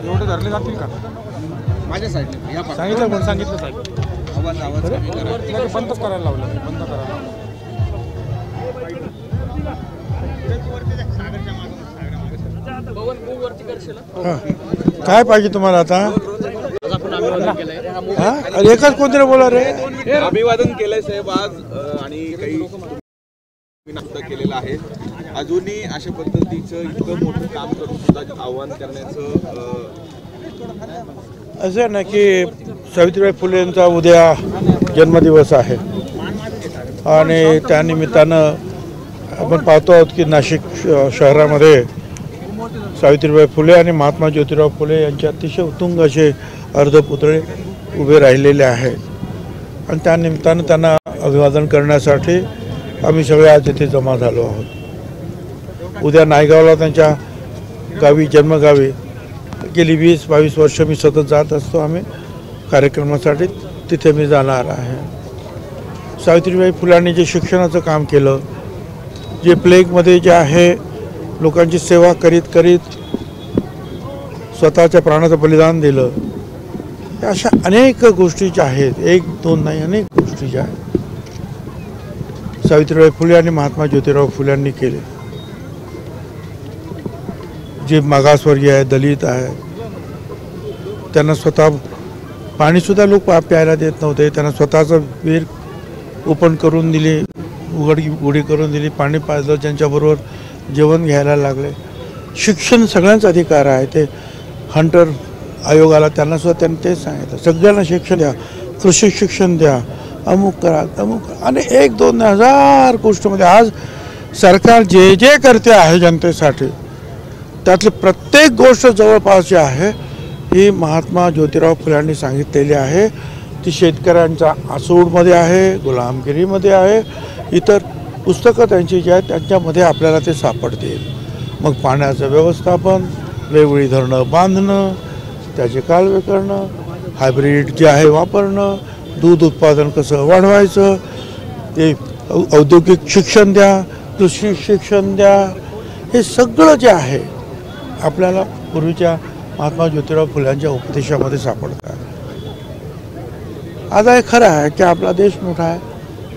एवढे धरले जातील का माझ्या साईडला सांगितलं कोण सांगितलं साहेब आवाज कमी करा बंदच करायला लावलं बंद करायला काय पाहिजे तुम्हाला आता एकच कोणतरी बोला रे अभिवादन केलंय साहेब आज आणि काही नाश्ता केलेला आहे अजूनही अशा पद्धतीचं इतकं मोठं काम करून सुद्धा आव्हान करण्याचं असं आहे ना की सावित्रीबाई फुले यांचा उद्या जन्मदिवस आहे आणि त्यानिमित्तानं आपण पाहतो आहोत की नाशिक शहरामध्ये सावित्रीबाई फुले आणि महात्मा ज्योतिराव फुले यांचे अतिशय उत्तुंग असे अर्धपुतळे उभे राहिलेले आहेत आणि त्यानिमित्तानं त्यांना अभिवादन करण्यासाठी आम्ही सगळे आज इथे जमा झालो आहोत। उद्या नायगावला त्यांच्या गावी जन्मगावी गेली 20-22 वर्ष मी सतत जात असतो आम्ही कार्यक्रमासाठी तिथे मी जाणार आहे। सावित्रीबाई फुलांनी जे शिक्षणाचं काम केलं जे प्लेगमध्ये जे आहे लोकांची सेवा करीत करीत स्वतःच्या प्राणाचं बलिदान दिलं अशा अनेक गोष्टी ज्या आहेत एक दोन नाही अनेक गोष्टी ज्या आहेत सावित्रीबाई फुले आणि महात्मा ज्योतिराव फुल्यांनी केले। जे मागासवर्गीय आहे दलित आहे त्यांना स्वतः पाणीसुद्धा लोक प्यायला देत नव्हते त्यांना स्वतःचं विहीर ओपन करून दिली उघडी करून दिली पाणी पाजलं त्यांच्याबरोबर जेवण घ्यायला लागले। शिक्षण सगळ्यांचा अधिकार आहे ते हंटर आयोगाला त्यांना सुद्धा त्यांनी तेच सांगितलं सगळ्यांना शिक्षण द्या कृषी शिक्षण द्या अमुक करा तमुक करा आणि 1-2 गोष्टीमध्ये आज सरकार जे जे करते आहे जनतेसाठी त्यातली प्रत्येक गोष्ट जवळपास जी आहे ही महात्मा ज्योतिराव फुल्यांनी सांगितलेली आहे। ती शेतकऱ्यांच्या आसूडमध्ये आहे गुलामगिरीमध्ये आहे इतर पुस्तकं त्यांची जी आहेत त्यांच्यामध्ये आपल्याला ते सापडतील। मग पाण्याचं व्यवस्थापन वेगवेगळी धरणं बांधणं त्याचे कालवे करणं हायब्रिड जे आहे वापरणं दूध उत्पादन कसं वाढवायचं ते औद्योगिक शिक्षण द्या कृषी शिक्षण द्या हे सगळं जे आहे आपल्याला पूर्वीच्या महात्मा ज्योतिराव फुल्यांच्या उपदेशामध्ये सापडतं। आता हे खरं आहे की आपला देश मोठा आहे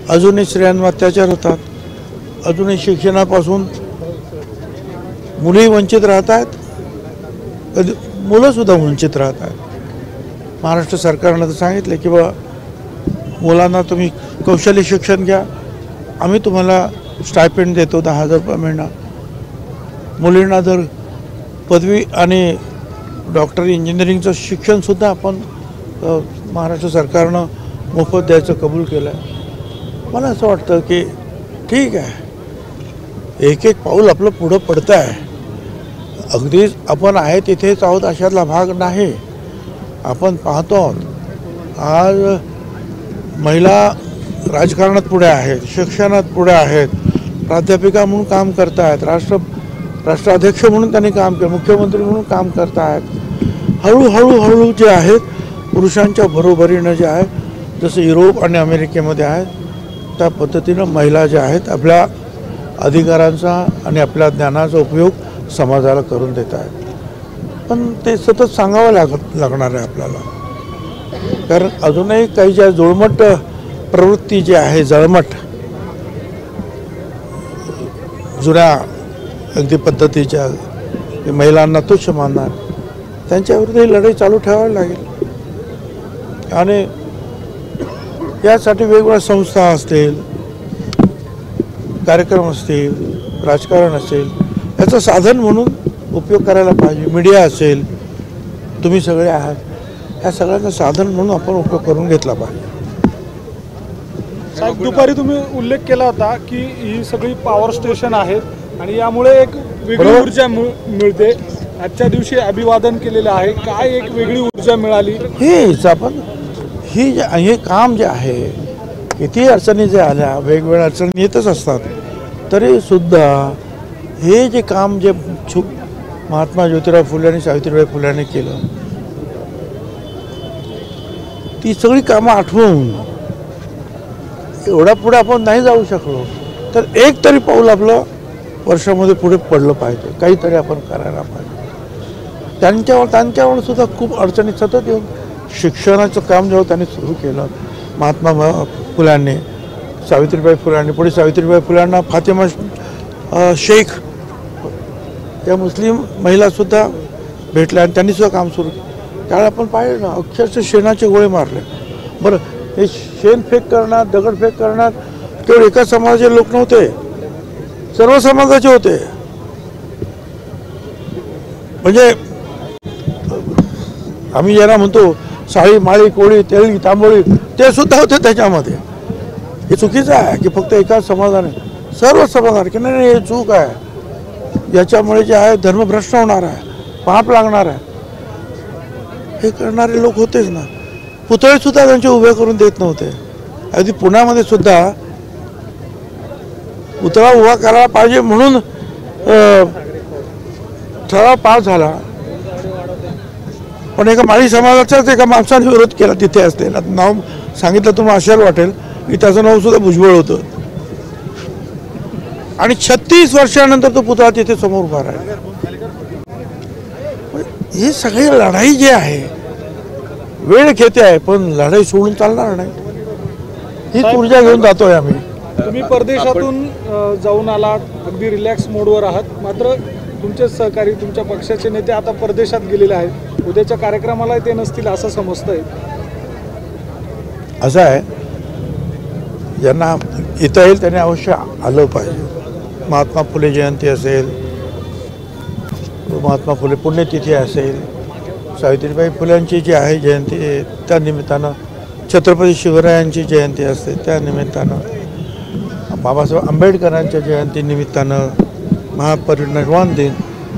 अजूनही स्त्रियांवर अत्याचार होतात अजूनही शिक्षणापासून मुली वंचित राहत आहेत कधी मुलंसुद्धा वंचित राहत आहेत। महाराष्ट्र सरकारनं तर सांगितलं की बा मुलांना तुम्ही कौशल्य शिक्षण घ्या आम्ही तुम्हाला स्टायपेंड देतो 10,000 रुपये महिना मुलींना जर पदवी आणि डॉक्टरी इंजिनिअरिंगचं शिक्षणसुद्धा आपण महाराष्ट्र सरकारनं मोफत द्यायचं कबूल केलं आहे। मला असं वाटतं की ठीक आहे एक पाऊल आपलं पुढं पडतं आहे अगदीच आपण आहे तिथेच आहोत अशातला भाग नाही। आपण पाहतो आहोत आज महिला राजकारणात पुढे आहेत शिक्षणात पुढे आहेत प्राध्यापिका म्हणून काम करत आहेत राष्ट्राध्यक्ष म्हणून त्यांनी काम केलं मुख्यमंत्री म्हणून काम करत आहेत। हळूहळू जे आहेत पुरुषांच्या बरोबरीनं जे आहे जसं युरोप आणि अमेरिकेमध्ये आहेत त्या पद्धतीनं महिला ज्या आहेत आपल्या अधिकारांचा आणि आपल्या ज्ञानाचा उपयोग समाजाला करून देत आहेत। पण ते सतत सांगावं लागणार आहे आपल्याला कारण अजूनही काही ज्या जुळमट प्रवृत्ती जी आहे जळमट जुन्या अगदी पद्धतीच्या महिलांना तुच्छ मानणार त्यांच्याविरुद्ध ही लढाई चालू ठेवावी लागेल आणि यासाठी वेगवेगळ्या संस्था असतील कार्यक्रम असतील राजकारण असेल याचं साधन म्हणून उपयोग करायला पाहिजे। मीडिया असेल तुम्ही सगळे आहात या सगळ्यांचं साधन म्हणून आपण उपयोग करून घेतला पाहिजे। साहेब दुपारी तुम्ही उल्लेख केला होता की ही सगळी पॉवर स्टेशन आहेत आणि यामुळे एक वेगळी ऊर्जा मिळते आजच्या दिवशी अभिवादन केलेलं आहे काय एक वेगळी ऊर्जा मिळाली हेच आपण हे काम जे आहे किती अडचणी जे आल्या वेगवेगळ्या अडचणी येतच असतात तरीसुद्धा हे जे काम जे महात्मा ज्योतिराव फुले आणि सावित्रीबाई फुल्यांनी केलं ती सगळी कामं आठवून एवढा पुढे आपण नाही जाऊ शकलो तर एक तरी पाऊल आपलं वर्षामध्ये पुढे पडलं पाहिजे, काहीतरी आपण करायला पाहिजे. त्यांच्यावर सुद्धा खूप अडचणी सतत येऊन शिक्षणाचं काम जेव्हा त्यांनी सुरू केलं महात्मा फुल्यांनी, सावित्रीबाई फुल्यांनी, पुढे सावित्रीबाई फुल्यांना फातिमा शेख या मुस्लिम महिलासुद्धा भेटल्या आणि त्यांनी सुद्धा काम सुरू केलं. त्यावेळेला आपण पाहिलं ना, अक्षरशः शेणाचे गोळे मारले. बरं, हे शेण फेक करणार, दगडफेक करणार केवळ एका समाजाचे लोक नव्हते, सर्व समाजाचे होते. म्हणजे आम्ही ज्यांना म्हणतो साळी माळी कोळी तेळी तांबोळी, ते सुद्धा होते त्याच्यामध्ये. हे चुकीचं आहे की फक्त एका समाजाने, सर्व समाजाने की नाही हे चूक आहे, याच्यामुळे जे आहे धर्मभ्रष्ट होणार आहे, पाप लागणार आहे, हे करणारे लोक होतेच ना. पुतळे सुद्धा त्यांचे उभे करून देत नव्हते. अगदी पुण्यामध्ये सुद्धा पुतळा उभा करायला पाहिजे म्हणून ठराव पास झाला, पण एका माळी समाजाचाच एका माणसाने विरोध केला तिथे असलेला. नाव सांगितलं तुम्हाला आश्चर्य वाटेल की त्याचं नाव सुद्धा भुजबळ होतं. आणि 36 वर्षानंतर तो पुतळा तिथे समोर उभा राहिला. ही सगळी लढाई जी आहे वेळ घेते आहे, पण लढाई सोडून चालणार नाही. हीच ऊर्जा घेऊन जातोय आम्ही. तुम्ही परदेशातून जाऊन आलात, अगदी रिलॅक्स मोडवर आहात, मात्र तुमचे सहकारी तुमच्या पक्षाचे नेते आता परदेशात गेलेले आहेत. उद्याच्या कार्यक्रमाला ते नसतील असं समजतंय. असं आहे, ज्यांना इथं येईल त्यांनी अवश्य आलं पाहिजे. महात्मा फुले जयंती असेल, महात्मा फुले पुण्यतिथी असेल, सावित्रीबाई फुल्यांची जी आहे जयंती त्या निमित्तानं, छत्रपती शिवरायांची जयंती असते त्या निमित्तानं, बाबासाहेब आंबेडकरांच्या जयंतीनिमित्तानं, महापरिनिर्वाण दिन,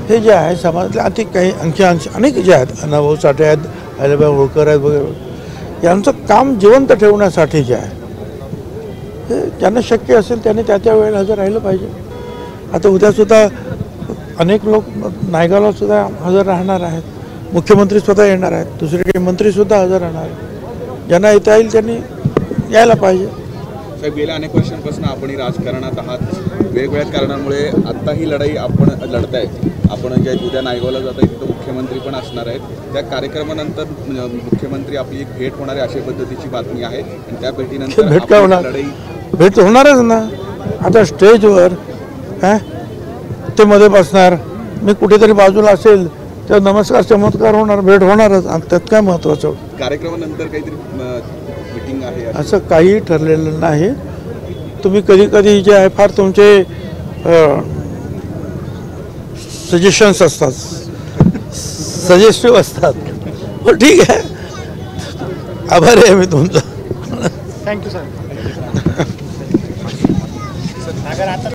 हे जे आहे समाजातले काही आणखी अनेक जे आहेत, अण्णाभाऊ साठे आहेत, अहिल्याबाई होळकर आहेत वगैरे, यांचं काम जिवंत ठेवण्यासाठी जे आहे हे ज्यांना शक्य असेल त्यांनी त्या वेळेला हजर राहिलं पाहिजे. आता उद्यासुद्धा अनेक लोक नायगावला सुद्धा हजर राहणार आहेत, मुख्यमंत्री स्वतः येणार आहेत, दुसरे काही मंत्रीसुद्धा हजर राहणार आहेत. ज्यांना येता येईल त्यांनी यायला पाहिजे. साहेब, गेल्या अनेक वर्षांपासून आपण राजकारणात आहात, वेगवेगळ्या कारणांमुळे आत्ता ही लढाई आपण लढताय. आपण ज्या उद्या नायगावला जात आहे तिथं मुख्यमंत्री पण असणार आहेत. त्या कार्यक्रमानंतर मुख्यमंत्री आपली एक भेट होणार आहे अशा पद्धतीची बातमी आहे आणि त्या भेटीनंतर भेट काय होणार, भेट होणारच ना. आता स्टेजवर ते मध्ये बसणार, मी कुठेतरी बाजूला असेल तर नमस्कार चमत्कार होणार, भेट होणारच. त्यात काय महत्त्वाचं, कार्यक्रमानंतर काहीतरी मीटिंग आहे असं काही ठरलेलं नाही. तुम्ही कधी कधी जे आहे फार तुमचे सजेशन्स असतात, सजेस्टिव्ह असतात. हो ठीक आहे, आभारी आहे मी तुमचा. Thank you sir.